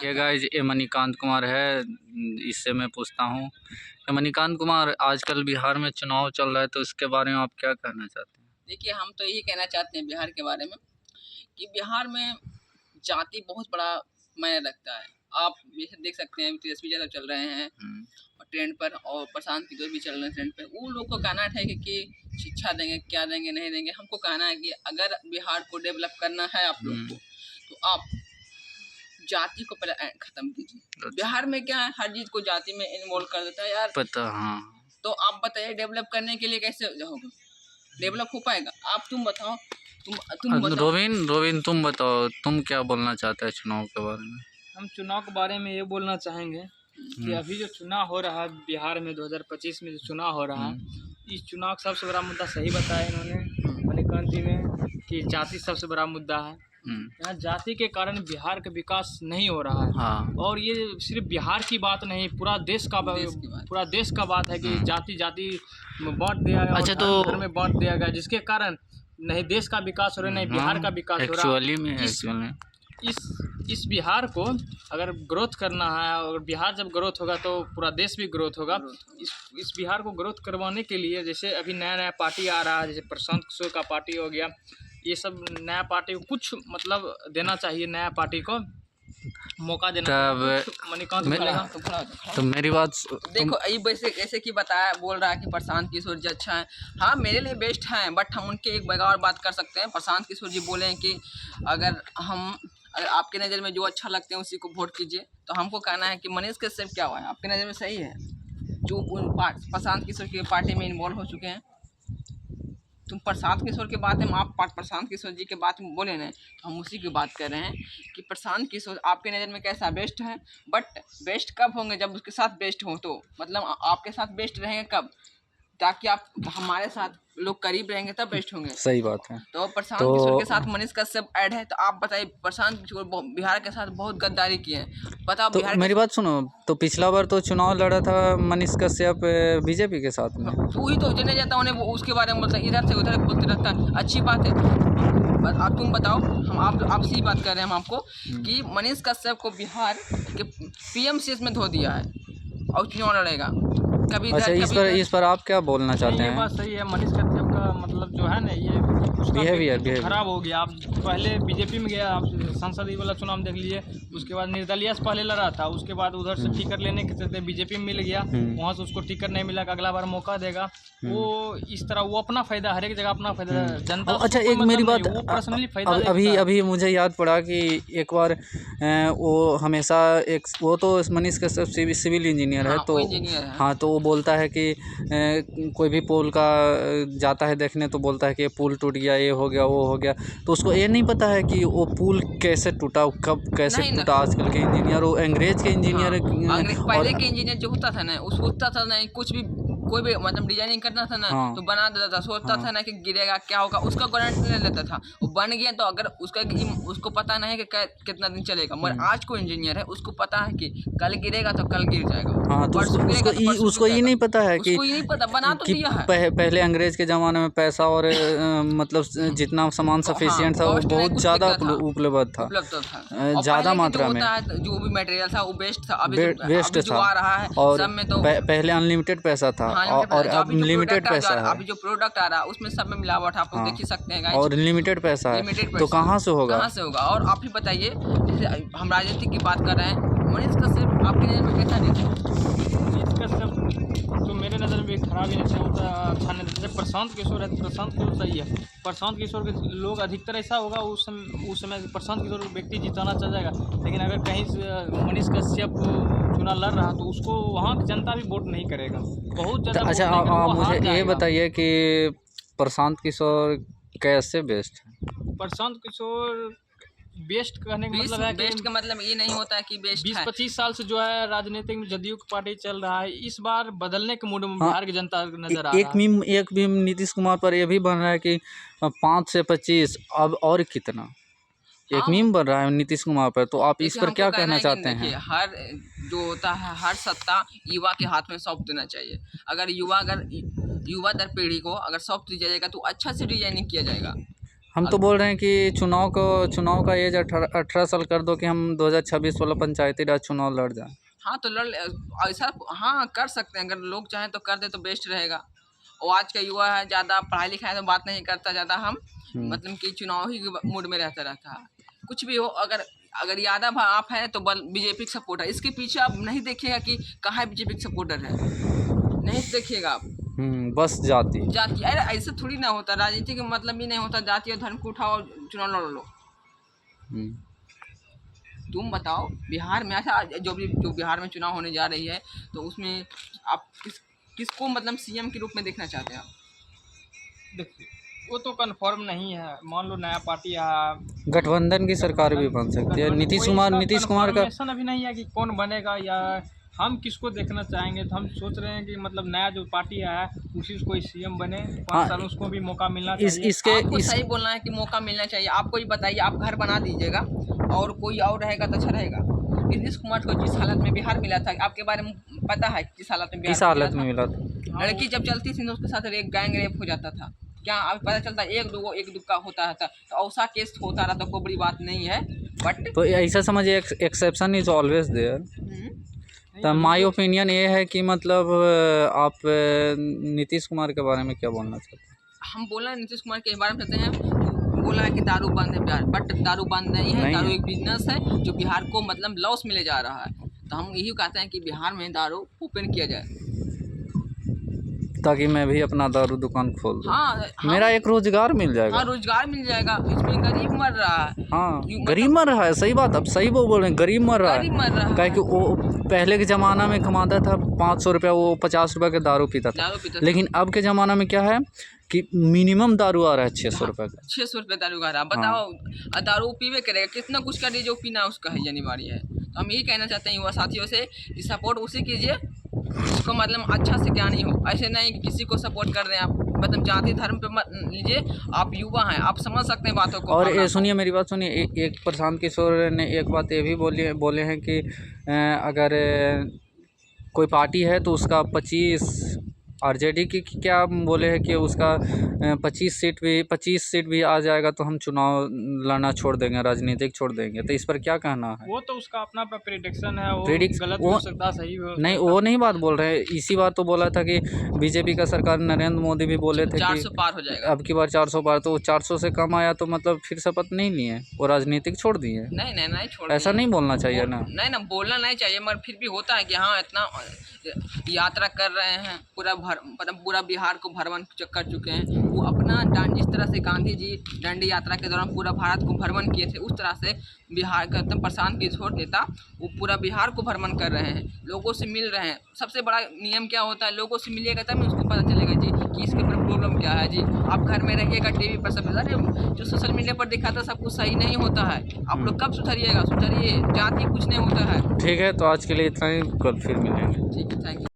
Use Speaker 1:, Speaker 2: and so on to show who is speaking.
Speaker 1: ये गाइज ये मणिकांत कुमार है, इससे मैं पूछता हूँ कि मणिकांत कुमार आजकल बिहार में चुनाव चल रहा है तो इसके बारे में आप क्या कहना चाहते हैं?
Speaker 2: देखिए, हम तो यही कहना चाहते हैं बिहार के बारे में कि बिहार में जाति बहुत बड़ा मायने रखता है। आप देख सकते हैं तेजस्वी यादव चल रहे हैं और ट्रेंड पर, और प्रशांत किशोर भी चल रहे हैं ट्रेंड पर। उन लोग को कहना है कि शिक्षा देंगे, क्या देंगे, नहीं देंगे। हमको कहना है कि अगर बिहार को डेवलप करना है आप लोग को, तो आप जाति को पहले खत्म कीजिए। बिहार में क्या है, हर चीज को जाति में इन्वॉल्व कर देता है यार।
Speaker 1: पता, हाँ।
Speaker 2: तो आप बताइए, डेवलप करने के लिए कैसे होगा, डेवलप हो पाएगा? आप तुम बताओ, तुम बताओ।
Speaker 1: रोबिन तुम बताओ, तुम क्या बोलना चाहते हैं चुनाव के बारे में?
Speaker 3: हम चुनाव के बारे में ये बोलना चाहेंगे कि अभी जो चुनाव हो रहा है बिहार में 2025 में जो चुनाव हो रहा है, इस चुनाव का सबसे बड़ा मुद्दा सही बताया इन्होंने मणिकांत जी ने कि जाति सबसे बड़ा मुद्दा है। यहाँ जाति के कारण बिहार का विकास नहीं हो रहा है।
Speaker 1: हाँ।
Speaker 3: और ये सिर्फ बिहार की बात नहीं, पूरा देश का बात है कि जाति में बांट दिया गया।
Speaker 1: अच्छा, तो
Speaker 3: घर में बांट दिया गया, जिसके कारण नहीं देश का विकास हो रहा है, नहीं बिहार का विकास हो रहा है। इस बिहार को अगर ग्रोथ करना है, और बिहार जब ग्रोथ होगा तो पूरा देश भी ग्रोथ होगा। इस बिहार को ग्रोथ करवाने के लिए जैसे अभी नया नया पार्टी आ रहा है, जैसे प्रशांत किशोर का पार्टी हो गया, ये सब नया पार्टी को कुछ मतलब देना चाहिए, नया पार्टी को मौका देना चाहिए। मणिकांत
Speaker 1: तो मेरी बात
Speaker 2: देखो, वैसे ऐसे कि बताया, बोल रहा है कि प्रशांत किशोर जी अच्छा है। हाँ, मेरे लिए बेस्ट हैं, बट हम उनके एक बगैर बात कर सकते हैं। प्रशांत किशोर जी बोले हैं कि अगर आपके नज़र में जो अच्छा लगते हैं उसी को वोट कीजिए। तो हमको कहना है कि मनीष कश्यप क्या हुआ है, आपके नज़र में सही है? जो प्रशांत किशोर की पार्टी में इन्वॉल्व हो चुके हैं। तुम प्रशांत किशोर के बात में, आप प्रशांत किशोर जी के बात में बोले ना, तो हम उसी की बात कर रहे हैं कि प्रशांत किशोर आपके नज़र में कैसा बेस्ट है। बट बेस्ट कब होंगे, जब उसके साथ बेस्ट हो। तो मतलब आपके साथ बेस्ट रहेंगे कब, ताकि आप हमारे साथ लोग करीब रहेंगे तब बेस्ट होंगे।
Speaker 1: सही बात है।
Speaker 2: तो प्रशांत किशोर के साथ मनीष कश्यप ऐड है, तो आप बताइए, प्रशांत किशोर बिहार के साथ बहुत गद्दारी किए हैं, बताओ।
Speaker 1: तो मेरी बात सुनो, तो पिछला बार तो चुनाव लड़ा था मनीष कश्यप बीजेपी के साथ में,
Speaker 2: तो वही तो जने जाता उन्हें, वो उसके बारे में बोलता है, इधर से उधर बोलते रहता है। अच्छी बात है, आप तुम बताओ। हम आपसे ही बात कर रहे हैं हम आपको कि मनीष कश्यप को बिहार के पीएमसीएस में धो दिया है और चुनाव लड़ेगा कभी।
Speaker 1: अच्छा, इस पर आप क्या बोलना चाहते हैं?
Speaker 3: ये बात सही है, मनीष कश्यप का मतलब जो है ना, ये बिहेवियर खराब हो गया। आप पहले बीजेपी में गया, आप संसदीय वाला चुनाव देख लीजिए, उसके बाद निर्दलीय से पहले लड़ा था, उसके बाद उधर से टिकट लेने के चलते बीजेपी में मिल गया, वहाँ से उसको टिकट नहीं मिला, अगला बार मौका देगा। वो इस तरह वो अपना फायदा, हर एक जगह अपना फायदा, जनता।
Speaker 1: अच्छा, एक मेरी बात,
Speaker 3: पर्सनली फायदा
Speaker 1: अभी मुझे याद पड़ा कि एक बार वो हमेशा वो तो मनीष कश्यप सिविल इंजीनियर है, तो हाँ, तो वो बोलता है कि कोई भी पुल का जाता है देखने तो बोलता है कि पुल टूट गया, ये हो गया, वो हो गया। तो उसको ये नहीं पता है कि वो पुल कैसे टूटा, कब कैसे टूटा। आजकल के इंजीनियर, वो अंग्रेज के इंजीनियर,
Speaker 2: पहले के इंजीनियर जो होता था ना, उस होता था ना, कुछ भी कोई भी मतलब डिजाइनिंग करना था ना, तो बना देता था। सोचता था ना कि गिरेगा, क्या होगा, उसका गारंटी ले लेता था। वो बन गया तो अगर उसको पता नहीं है कि कितना दिन चलेगा, मगर आज को इंजीनियर है, उसको पता है कि कल गिरेगा तो कल गिर जाएगा।
Speaker 1: हाँ, तो उसको ये नहीं पता है कि
Speaker 2: बना तो दिया है।
Speaker 1: पहले अंग्रेज के ज़माने में पैसा और मतलब जितना सामान सफिशिएंट था वो बहुत ज़्यादा उपलब्ध था, ज़्यादा मात्रा में।
Speaker 2: जो भी मटेरियल था वो बेस्ट था। अभी
Speaker 1: था,
Speaker 2: आ रहा है
Speaker 1: और
Speaker 2: सब में तो
Speaker 1: पहले अनलिमिटेड पैसा था, और अब लिमिटेड पैसा है।
Speaker 2: अभी जो प्रोडक्ट आ रहा है उसमें सब में मिलावट आप लोग देख ही सकते हैं,
Speaker 1: और लिमिटेड पैसा है, तो कहाँ से होगा?
Speaker 2: और आप ही बताइए, जैसे हम राजनीति की बात कर रहे हैं, मनीष कश्यप आपके नज़र में कैसा नहीं था?
Speaker 3: मनीष कश्यप तो मेरे नज़र में खराब ही नहीं होता, अच्छा नहीं। जैसे प्रशांत किशोर है, प्रशांत किशोर सही है। प्रशांत किशोर के लोग अधिकतर ऐसा होगा, उस समय प्रशांत किशोर व्यक्ति जिताना चल जाएगा, लेकिन अगर कहीं से मनीष कश्यप चुनाव लड़ रहा तो उसको वहाँ की जनता भी वोट नहीं करेगा, बहुत ज़्यादा।
Speaker 1: अच्छा, मुझे ये बताइए कि प्रशांत किशोर कैसे बेस्ट है?
Speaker 3: प्रशांत किशोर बेस्ट कहने का मतलब है,
Speaker 2: बेस्ट का मतलब ये नहीं होता है कि बेस्ट
Speaker 3: 20-25 साल से जो है राजनीतिक में जदयू की पार्टी चल रहा है, इस बार बदलने के मूड में बिहार की जनता नजर आ रहा है।
Speaker 1: एक मीम नीतीश कुमार पर ये भी बन रहा है कि 5 से 25 अब और कितना, एक मीम बन रहा है नीतीश कुमार पर। तो आप इस पर क्या कहना चाहते हैं?
Speaker 2: हर जो होता है, हर सत्ता युवा के हाथ में सौंप देना चाहिए। अगर युवा दर पीढ़ी को अगर सौंप दी जाएगा तो अच्छा से डिजाइनिंग किया जाएगा।
Speaker 1: हम तो बोल रहे हैं कि चुनाव का एज 18 साल कर दो कि हम 2026 वाला पंचायती राज चुनाव लड़ जाएं।
Speaker 2: हाँ तो ऐसा हाँ कर सकते हैं, अगर लोग चाहें तो कर दे तो बेस्ट रहेगा। और आज का युवा है ज़्यादा पढ़ाई लिखाई तो बात नहीं करता, ज़्यादा हम मतलब कि चुनाव ही मूड में रहता है। कुछ भी हो, अगर यादव आप हैं तो बीजेपी का सपोर्टर, इसके पीछे आप नहीं देखिएगा कि कहाँ बीजेपी का सपोर्टर है, नहीं देखिएगा आप।
Speaker 1: बस जाति।
Speaker 2: अरे ऐसे थोड़ी ना होता, राजनीति का मतलब ही नहीं होता जाति और धर्म को उठाओ और चुनाव लड़ लो। तुम बताओ बिहार में ऐसा जो बिहार में चुनाव होने जा रही है तो उसमें आप किसको मतलब सीएम के रूप में देखना चाहते हैं आप?
Speaker 3: देखिए वो तो कंफर्म नहीं है, मान लो नया पार्टी है,
Speaker 1: गठबंधन की सरकार भी बन सकती है। नीतीश कुमार का
Speaker 3: अभी नहीं है कि कौन बनेगा या हम किसको देखना चाहेंगे। तो हम सोच रहे हैं कि मतलब नया जो पार्टी है उसी को कोई सीएम बने, 5 साल उसको भी मौका मिलना चाहिए।
Speaker 2: आपको सही बोलना है कि मौका मिलना चाहिए। आपको ही बताइए, आप घर बना दीजिएगा और कोई और रहेगा तो अच्छा रहेगा। नीतीश कुमार को जिस हालत में बिहार मिला था, आपके बारे में पता है किस हालत में
Speaker 1: बिहार मिला था?
Speaker 2: लड़की जब चलती थी उसके साथ गैंग रेप हो जाता था। क्या अब पता चलता एक दुक्का होता था, तो ऐसा केस होता रहा तो कोई बड़ी बात नहीं है। बट
Speaker 1: तो ऐसा समझिए एक्सेप्शन इज ऑलवेज देयर। तो माय ओपिनियन ये है कि मतलब आप नीतीश कुमार के बारे में क्या बोलना चाहते हैं?
Speaker 2: हम बोला नीतीश कुमार के बारे में कहते हैं, बोला है कि दारू बंद है बिहार, बट दारू बंद नहीं है। दारू एक बिजनेस है जो बिहार को मतलब लॉस मिले जा रहा है। तो हम यही कहते हैं कि बिहार में दारू ओपन किया जाए
Speaker 1: ताकि मैं भी अपना दारू दुकान खोल दूँ।
Speaker 2: हाँ,
Speaker 1: मेरा एक रोजगार मिल जाएगा।
Speaker 2: हाँ रोजगार मिल जाएगा। इसमें गरीब मर रहा है।
Speaker 1: हाँ गरीब मर रहा है, सही बात, अब सही वो बोल रहे हैं, गरीब मर रहा है। काहे कि वो पहले के ज़माना में कमाता था 500 रुपया, वो 50 रुपये का दारू पीता था। लेकिन अब के ज़माना में क्या है कि मिनिमम दारू आ रहा है 600 रुपये का।
Speaker 2: 600 रुपये दारू आ रहा है। बताओ दारू पीवे करेगा, कितना कुछ कर जो पीना उसका है अनिवार्य है। तो हम यही कहना चाहते हैं युवा साथियों से कि सपोर्ट उसी कीजिए जिसको मतलब अच्छा से ज्ञान ही हो। ऐसे नहीं कि किसी को सपोर्ट कर रहे हैं आप, मतलब जाति धर्म पे मत लीजिए। आप युवा हैं, आप समझ सकते हैं बातों को।
Speaker 1: और ये सुनिए, मेरी बात सुनिए, एक प्रशांत किशोर ने एक बात ये भी बोले हैं कि अगर कोई पार्टी है तो उसका 25 आरजेडी की क्या बोले हैं कि उसका 25 सीट भी आ जाएगा तो हम चुनाव लड़ना छोड़ देंगे, राजनीतिक छोड़ देंगे। तो इस पर क्या कहना है?
Speaker 3: वो तो उसका अपना प्रेडिक्शन है, वो गलत हो सकता, सही हो सकता।
Speaker 1: नहीं, वो नहीं बात बोल रहे हैं। इसी बार तो बोला था कि बीजेपी का सरकार नरेंद्र मोदी भी बोले थे
Speaker 2: 400 पार हो जाएगा
Speaker 1: अब की बार 400 पार। तो 400 से कम आया तो मतलब फिर शपथ नहीं लिए, वो राजनीतिक छोड़ दिए।
Speaker 2: नहीं छोड़,
Speaker 1: ऐसा नहीं बोलना चाहिए ना।
Speaker 2: नहीं बोलना नहीं चाहिए, मगर फिर भी होता है कि हाँ इतना यात्रा कर रहे हैं, पूरा बिहार को भ्रमण कर चुके हैं। वो अपना जिस तरह से गांधी जी दांडी यात्रा के दौरान पूरा भारत को भ्रमण किए थे, उस तरह से बिहार का एकदम प्रशांत किशोर नेता वो पूरा बिहार को भ्रमण कर रहे हैं, लोगों से मिल रहे हैं। सबसे बड़ा नियम क्या होता है, लोगों से मिलिएगा तब उसको पता चलेगा जी कि इसके ऊपर प्रॉब्लम क्या है। जी आप घर में रहिएगा, टीवी पर सब जो सोशल मीडिया पर दिखाता सब कुछ सही नहीं होता है। आप लोग कब सुधरिएगा? सुधरिए, जाति कुछ नहीं होता है।
Speaker 1: ठीक है, तो आज के लिए इतना ही, कल फिर मिलेंगे।
Speaker 2: ठीक है, थैंक यू।